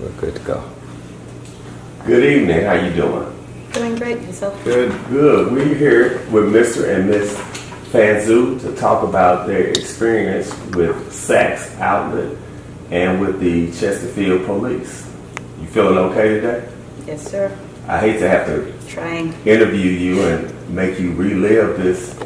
We're good to go. Good evening. How you doing? Doing great. Yourself? Good. We're here with Mr. and Miss Phanzu to talk about their experience with Saks Outlet and with the Chesterfield Police. You feeling okay today? Yes, sir. I hate to have to Trying. interview you and make you relive this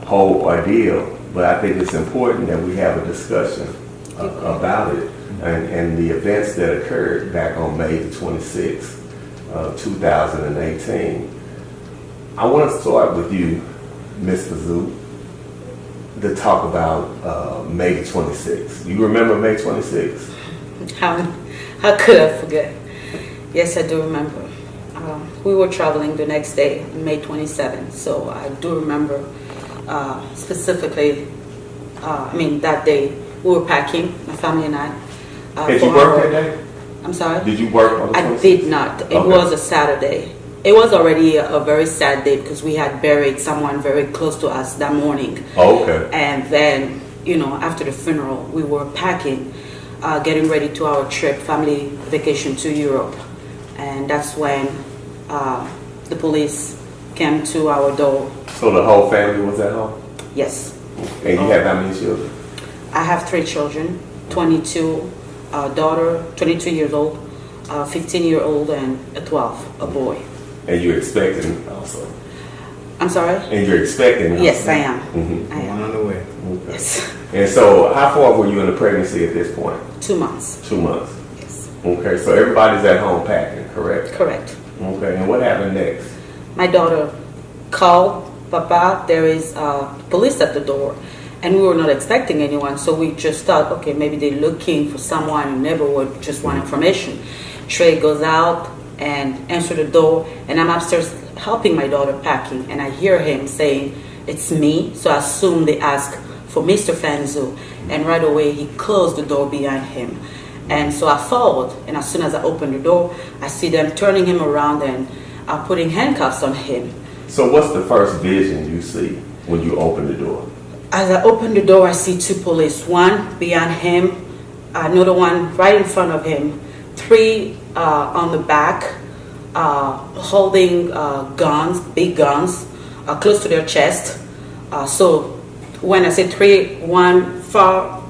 whole ordeal, but I think it's important that we have a discussion about it and the events that occurred back on May the 26th, 2018. I want to start with you, Ms. Phanzu, to talk about May the 26th. You remember May 26th? How could I forget? Yes, I do remember. We were traveling the next day, May 27th, so I do remember specifically, that day we were packing, my family and I. Did you work that day? I'm sorry? Did you work on the 26th? I did not. It was a Saturday. It was already a very sad day because we had buried someone very close to us that morning. Oh, okay. And then, after the funeral, we were packing, getting ready to our trip, family vacation to Europe. And that's when the police came to our door. So the whole family was at home? Yes. And you have how many children? I have 3 children, 22 daughter, 22 years old, 15-year-old, and a 12, a boy. And you're expecting also? I'm sorry? And you're expecting also? Yes, I am. Mm-hmm. I am. On the way. Okay. Yes. And so how far were you in the pregnancy at this point? 2 months. 2 months. Yes. Okay, so everybody's at home packing, correct? Correct. Okay, and what happened next? My daughter called, Papa, there is police at the door. And we were not expecting anyone, so we just thought, okay, maybe they're looking for someone in the neighborhood, just want information. Trey goes out and answers the door, and I'm upstairs helping my daughter packing, and I hear him saying, it's me, so I assume they ask for Mr. Phanzu, and right away he closed the door behind him. And so I followed, and as soon as I opened the door, I see them turning him around and putting handcuffs on him. So what's the first vision you see when you open the door? As I open the door, I see 2 police, one behind him, another one right in front of him, 3 on the back, holding guns, big guns, close to their chest. So when I say 3, 1 far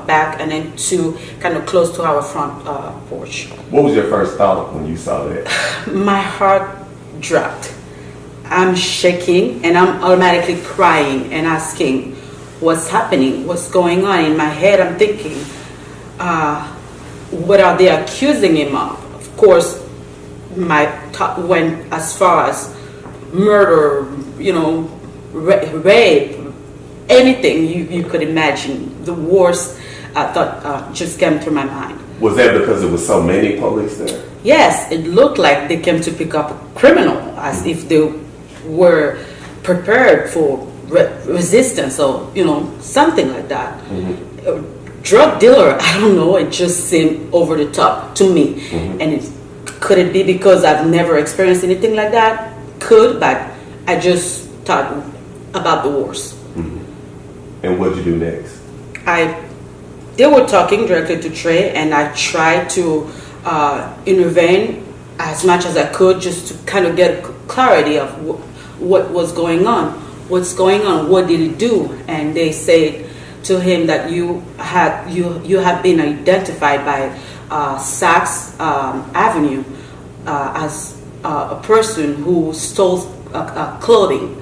back and then 2 kind of close to our front porch. What was your first thought when you saw that? My heart dropped. I'm shaking and I'm automatically crying and asking, what's happening? What's going on? In my head, I'm thinking, what are they accusing him of? Of course, my thought went as far as murder, rape, anything you could imagine. The worst thought just came through my mind. Was that because there was so many police there? Yes, it looked like they came to pick up a criminal, as if they were prepared for resistance or something like that. Mm-hmm. Drug dealer, I don't know, it just seemed over the top to me. Mm-hmm. And could it be because I've never experienced anything like that? Could, but I just thought about the worst. Mm-hmm. And what did you do next? They were talking directly to Trey, and I tried to intervene as much as I could just to kind of get clarity of what was going on. What's going on? What did he do? And they said to him that you have been identified by Saks Avenue as a person who stole clothing,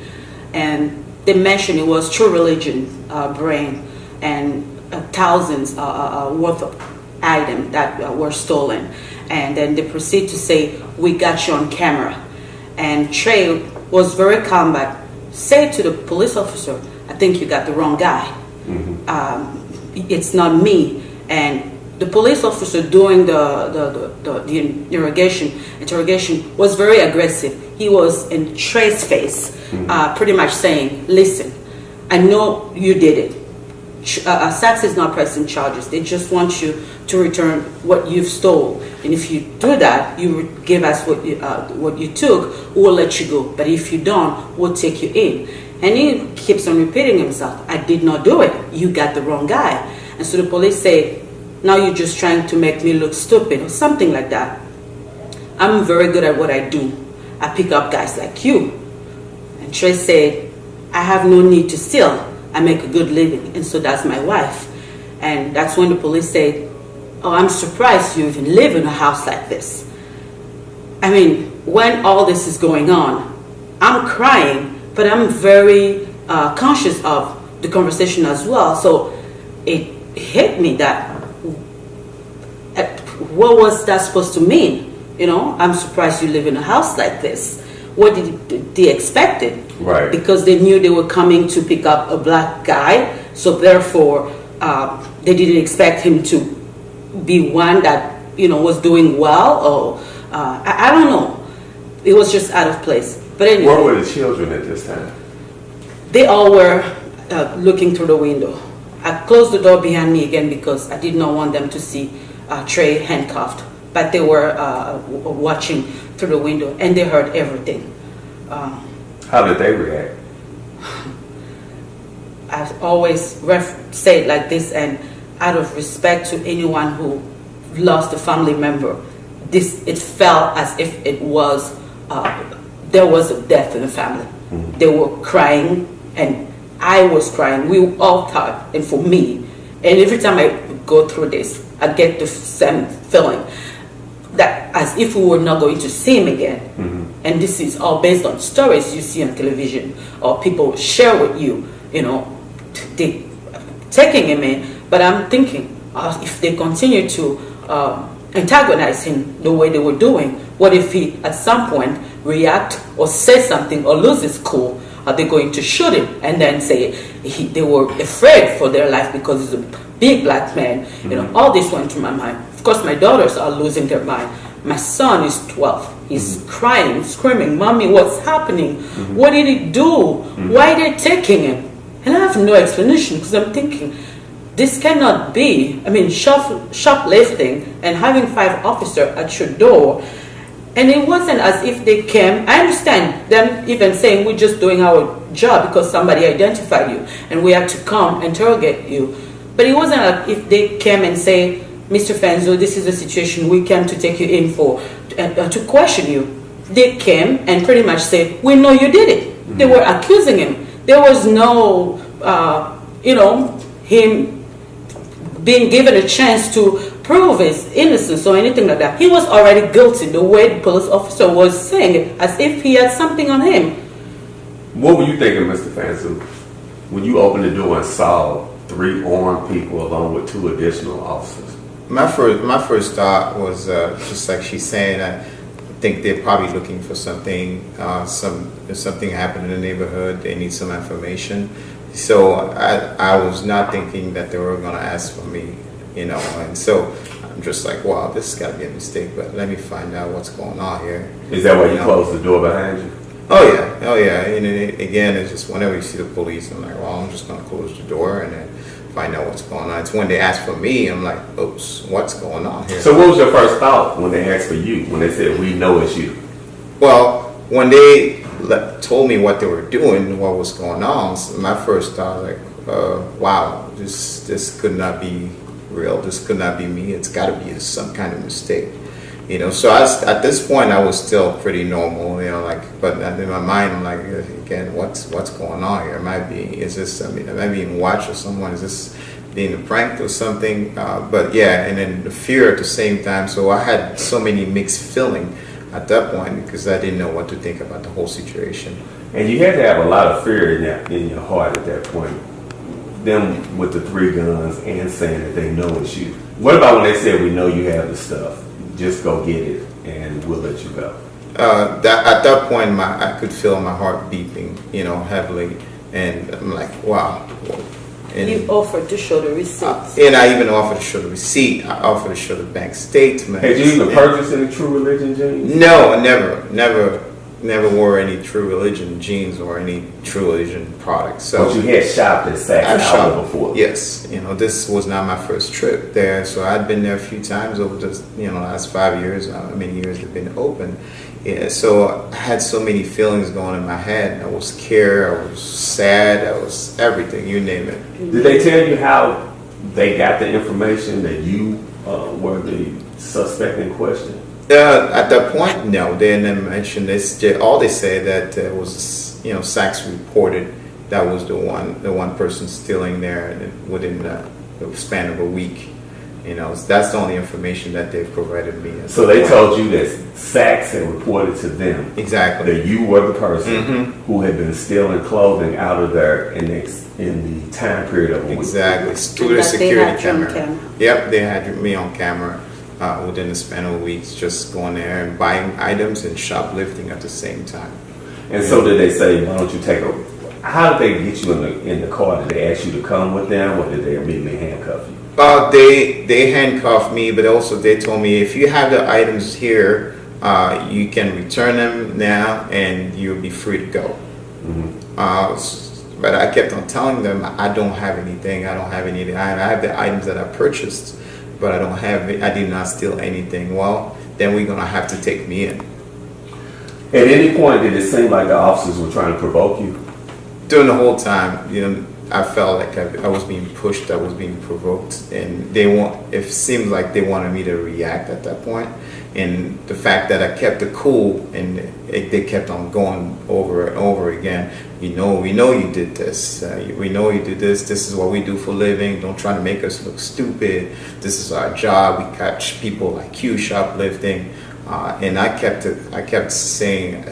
and they mentioned it was True Religion brand and thousands worth of items that were stolen. And then they proceed to say, we got you on camera. And Trey was very calm, but said to the police officer, I think you got the wrong guy. Mm-hmm. It's not me. And the police officer doing the interrogation was very aggressive. He was in Trey's face, pretty much saying, listen, I know you did it. Saks is not pressing charges. They just want you to return what you've stole. And if you do that, you give us what you took, we'll let you go. But if you don't, we'll take you in. And he keeps on repeating himself, I did not do it. You got the wrong guy. And so the police say, now you're just trying to make me look stupid or something like that. I'm very good at what I do. I pick up guys like you. And Trey said, I have no need to steal. I make a good living, and so does my wife. And that's when the police said, oh, I'm surprised you even live in a house like this. I mean, when all this is going on, I'm crying, but I'm very conscious of the conversation as well. So it hit me that, what was that supposed to mean? You know, I'm surprised you live in a house like this. What did they expect it? Right. Because they knew they were coming to pick up a black guy, so therefore they didn't expect him to be one that, you know, was doing well, or I don't know. It was just out of place. But anyway, where were the children at this time? they all were looking through the window. I closed the door behind me again because I did not want them to see Trey handcuffed. But they were watching through the window, and they heard everything. How did they react? I've always say it like this, and out of respect to anyone who lost a family member, it felt as if it was there was a death in the family. Mm-hmm. They were crying, and I was crying. We all thought, and for me, and every time I go through this, I get the same feeling that as if we were not going to see him again. Mm-hmm. And this is all based on stories you see on television or people share with you, you know, they taking him in. But I'm thinking, if they continue to antagonize him the way they were doing, what if he at some point react or say something or lose his cool? Are they going to shoot him and then say they were afraid for their life because he's a big black man? Mm-hmm. You know, all this went through my mind. Of course, my daughters are losing their mind. My son is 12. He's mm-hmm. crying, screaming, "Mommy, what's happening? Mm-hmm. What did he do? Mm-hmm. Why are they taking him?" And I have no explanation because I'm thinking, this cannot be. I mean, shoplifting and having 5 officers at your door. And it wasn't as if they came. I understand them even saying we're just doing our job because somebody identified you and we had to come interrogate you. But it wasn't as if they came and say, "Mr. Phanzu, this is the situation we came to take you in for, to question you." They came and pretty much said, "We know you did it." Mm-hmm. They were accusing him. There was no, him being given a chance to prove his innocence or anything like that. He was already guilty, the way the police officer was saying it, as if he had something on him. What were you thinking, Mr. Phanzu, when you opened the door and saw 3 armed people along with 2 additional officers? My first thought was just like she's saying. I think they're probably looking for something. If something happened in the neighborhood, they need some information. So I was not thinking that they were going to ask for me, And so I'm just like, wow, this has got to be a mistake. But let me find out what's going on here. Is that why you closed the door behind you? Oh yeah. And again, it's just whenever you see the police, I'm like, well, I'm just going to close the door and then find out what's going on. It's when they ask for me, I'm like, oops, what's going on here? So what was your first thought when they asked for you, when they said, "We know it's you"? Well, when they told me what they were doing, what was going on, so my first thought was like, wow, this could not be real. This could not be me. It's got to be some kind of mistake. So at this point, I was still pretty normal, but in my mind, I'm like, again, what's going on here? Am I being watched or someone? Is this being pranked or something? But yeah, and then the fear at the same time. So I had so many mixed feelings at that point because I didn't know what to think about the whole situation. And you had to have a lot of fear in your heart at that point. Them with the 3 guns and saying that they know it's you. What about when they said, "We know you have the stuff. Just go get it, and we'll let you go"? At that point, I could feel my heart beeping, heavily, and I'm like, wow. And you offered to show the receipts. And I even offered to show the receipt. I offered to show the bank statement. Had you even purchased any True Religion jeans? No, never wore any True Religion jeans or any True Religion products. So but you had shopped at Saks Outlet before. Yes, this was not my first trip there. So I'd been there a few times over the last 5 years. How many years they've been open? Yeah, so I had so many feelings going in my head. I was scared. I was sad. I was everything. You name it. Did they tell you how they got the information that you were the suspect in question? At that point, no, they didn't mention this. All they said that was, Sachs reported that was the one person stealing there within the span of a week. That's the only information that they provided me. So they told you that Sachs had reported to them Exactly that you were the person who had been stealing clothing out of there in the time period of a week. Exactly. Through the security camera. Yep, they had me on camera within the span of a week, just going there and buying items and shoplifting at the same time. And so did they say, why don't you take a... How did they get you in the car? Did they ask you to come with them, or did they immediately handcuff you? They handcuffed me, but also they told me, if you have the items here, you can return them now and you'll be free to go. But I kept on telling them, I don't have anything. I have the items that I purchased, but I did not steal anything. Well, then we're going to have to take me in. At any point, did it seem like the officers were trying to provoke you? During the whole time, I felt like I was being pushed, I was being provoked, and it seemed like they wanted me to react at that point. And the fact that I kept it cool, and they kept on going over and over again. We know you did this. We know you did this. This is what we do for a living. Don't try to make us look stupid. This is our job. We catch people like you shoplifting. And I kept saying,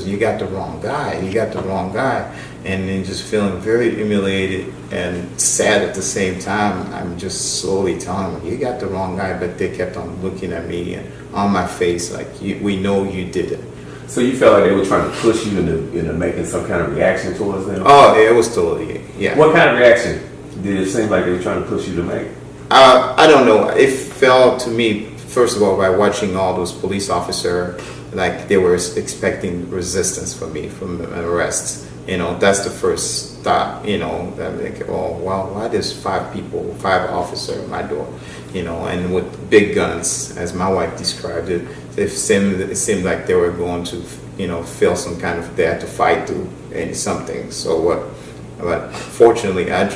you got the wrong guy. You got the wrong guy. And then just feeling very humiliated and sad at the same time. I'm just slowly telling them, you got the wrong guy. But they kept on looking at me and on my face like, we know you did it. So you felt like they were trying to push you into making some kind of reaction towards them? Oh, it was totally, yeah. What kind of reaction did it seem like they were trying to push you to make? I don't know. It felt to me, first of all, by watching all those police officers, like they were expecting resistance from me, from an arrest. That's the first thought, that like, oh, well, why there's five officers at my door, and with big guns, as my wife described it. It seemed like they were going to, feel some kind of, they had to fight through something. So but fortunately, I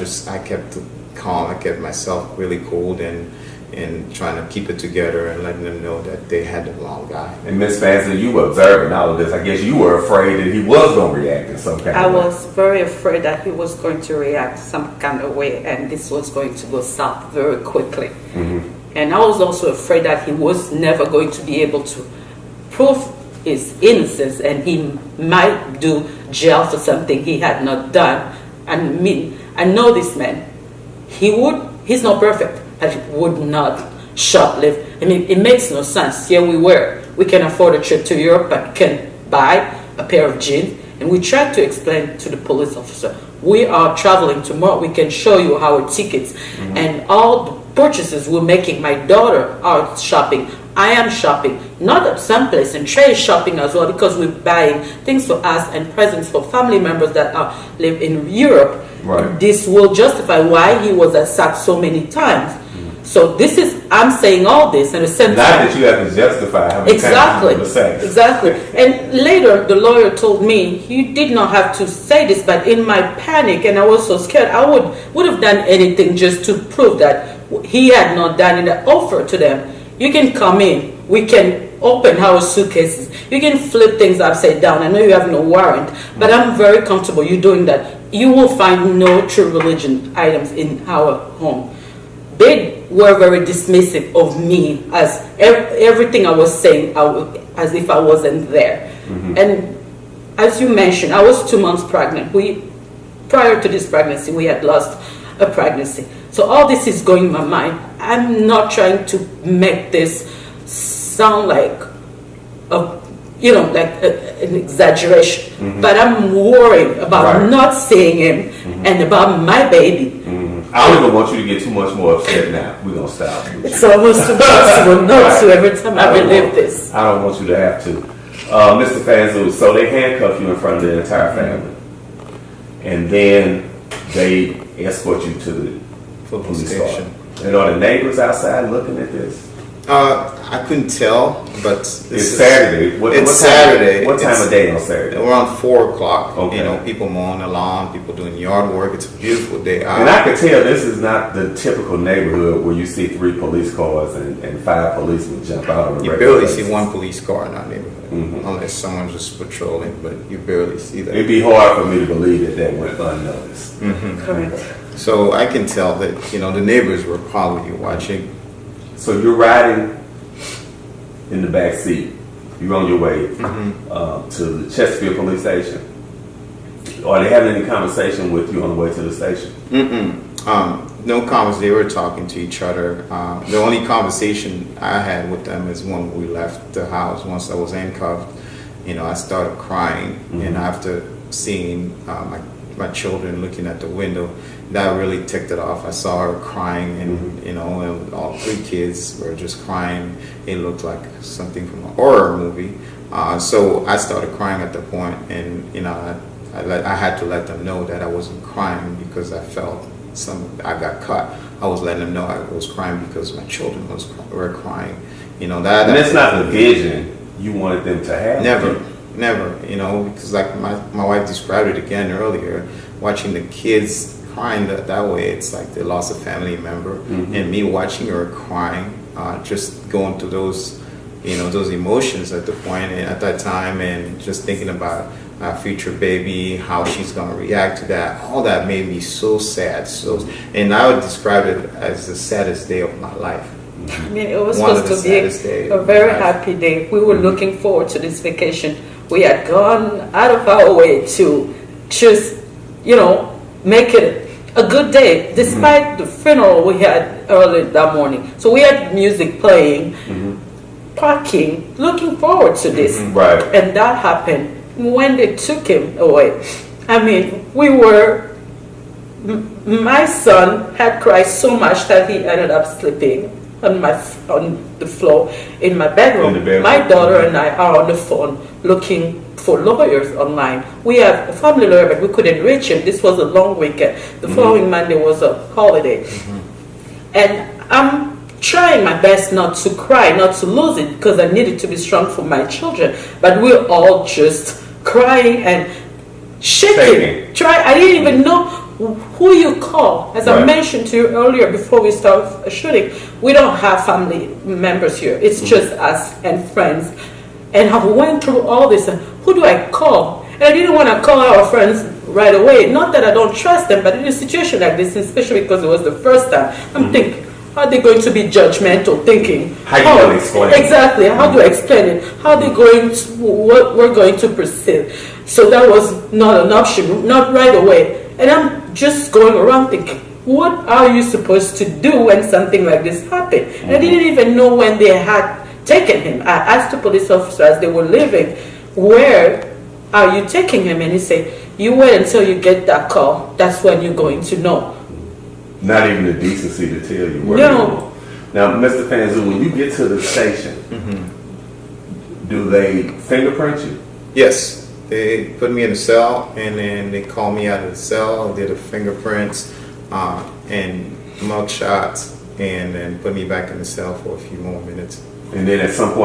kept calm. I kept myself really cool and trying to keep it together and letting them know that they had the wrong guy. And Ms. Phanzu, you were observing all of this. I guess you were afraid that he was going to react in some kind of way. I was very afraid that he was going to react some kind of way, and this was going to go south very quickly. And I was also afraid that he was never going to be able to prove his innocence, and he might do jail for something he had not done. I know this man. He's not perfect, but he would not shoplift. It makes no sense. Here we can afford a trip to Europe, but can buy a pair of jeans. And we tried to explain to the police officer, we are traveling tomorrow. We can show you our tickets. And all the purchases we're making, my daughter are shopping. I am shopping, not at some place, and Trey is shopping as well, because we're buying things for us and presents for family members that live in Europe. Right. This will justify why he was attacked so many times. So I'm saying all this in a sense. Not that you have to justify how many times you were attacked. Exactly. And later, the lawyer told me, you did not have to say this, but in my panic, and I was so scared, I would have done anything just to prove that he had not done it. I offered to them, you can come in, we can open our suitcases, you can flip things upside down. I know you have no warrant, but I'm very comfortable you doing that. You will find no true religion items in our home. They were very dismissive of me, as everything I was saying, as if I wasn't there. And as you mentioned, I was 2 months pregnant. Prior to this pregnancy, we had lost a pregnancy. So all this is going in my mind. I'm not trying to make this sound like an exaggeration, but I'm worried about not seeing him and about my baby. I don't even want you to get too much more upset now. We're going to stop. It's almost impossible not to every time I relive this. I don't want you to have to. Mr. Phanzu, so they handcuff you in front of the entire family. And then they escort you to the police station. And are the neighbors outside looking at this? I couldn't tell, but It's Saturday. It's Saturday. What time of day on Saturday? Around 4 o'clock. Okay. You know, people mowing the lawn, people doing yard work. It's a beautiful day out. And I can tell this is not the typical neighborhood where you see 3 police cars and 5 policemen jump out on the You regular barely basis. see one police car in our neighborhood, unless someone's just patrolling. But you barely see that. It'd be hard for me to believe that went unnoticed. Correct. So I can tell that the neighbors were probably watching. So you're riding in the back seat. You're on your way to the Chesterfield police station. Are they having any conversation with you on the way to the station? No comments. They were talking to each other. The only conversation I had with them is when we left the house. Once I was handcuffed, I started crying, and after seeing my children looking at the window, that really ticked it off. I saw her crying, and and all 3 kids were just crying. It looked like something from a horror movie. So I started crying at the point, and I had to let them know that I wasn't crying because I felt I got cut. I was letting them know I was crying because my children were crying. And that's not the vision you wanted them to have. Never. Because like my wife described it again earlier, watching the kids crying that way, it's like they lost a family member, and me watching her crying, just going through those emotions at that time, and just thinking about our future baby, how she's gonna react to that. All that made me so sad. And I would describe it as the saddest day of my life. I mean, it was One of supposed the to saddest days be a of very my life. happy day. We were looking forward to this vacation. We had gone out of our way to just, make it a good day, despite the funeral we had early that morning. So we had music playing, parking, looking forward to this. Right. And that happened. When they took him away, I mean, my son had cried so much that he ended up sleeping on the floor in my bedroom. My daughter and I are on the phone looking for lawyers online. We have a family lawyer, but we couldn't reach him. This was a long weekend. The following Monday was a holiday. And I'm trying my best not to cry, not to lose it, because I needed to be strong for my children. But we're all just crying and shaking. I didn't even know who you call. As I mentioned to you earlier before we start shooting, we don't have family members here. It's just us and friends. And I went through all this. Who do I call? And I didn't want to call our friends right away. Not that I don't trust them, but in a situation like this, especially because it was the first time, I'm thinking, how are they going to be judgmental, thinking, how you going to explain it? Exactly, how do I explain it? How are they going to, what we're going to perceive? So that was not an option, not right away. And I'm just going around thinking, what are you supposed to do when something like this happened? And I didn't even know when they had taken him. I asked the police officer as they were leaving, where are you taking him? And he said, you wait until you get that call. That's when you're going to know. Not even the decency to tell you where. No. Now, Mr. Phanzu, when you get to the station, do they fingerprint you? Yes. They put me in a cell, and then they called me out of the cell, did the fingerprints and mug shots, and then put me back in the cell for a few more minutes. And then at some point,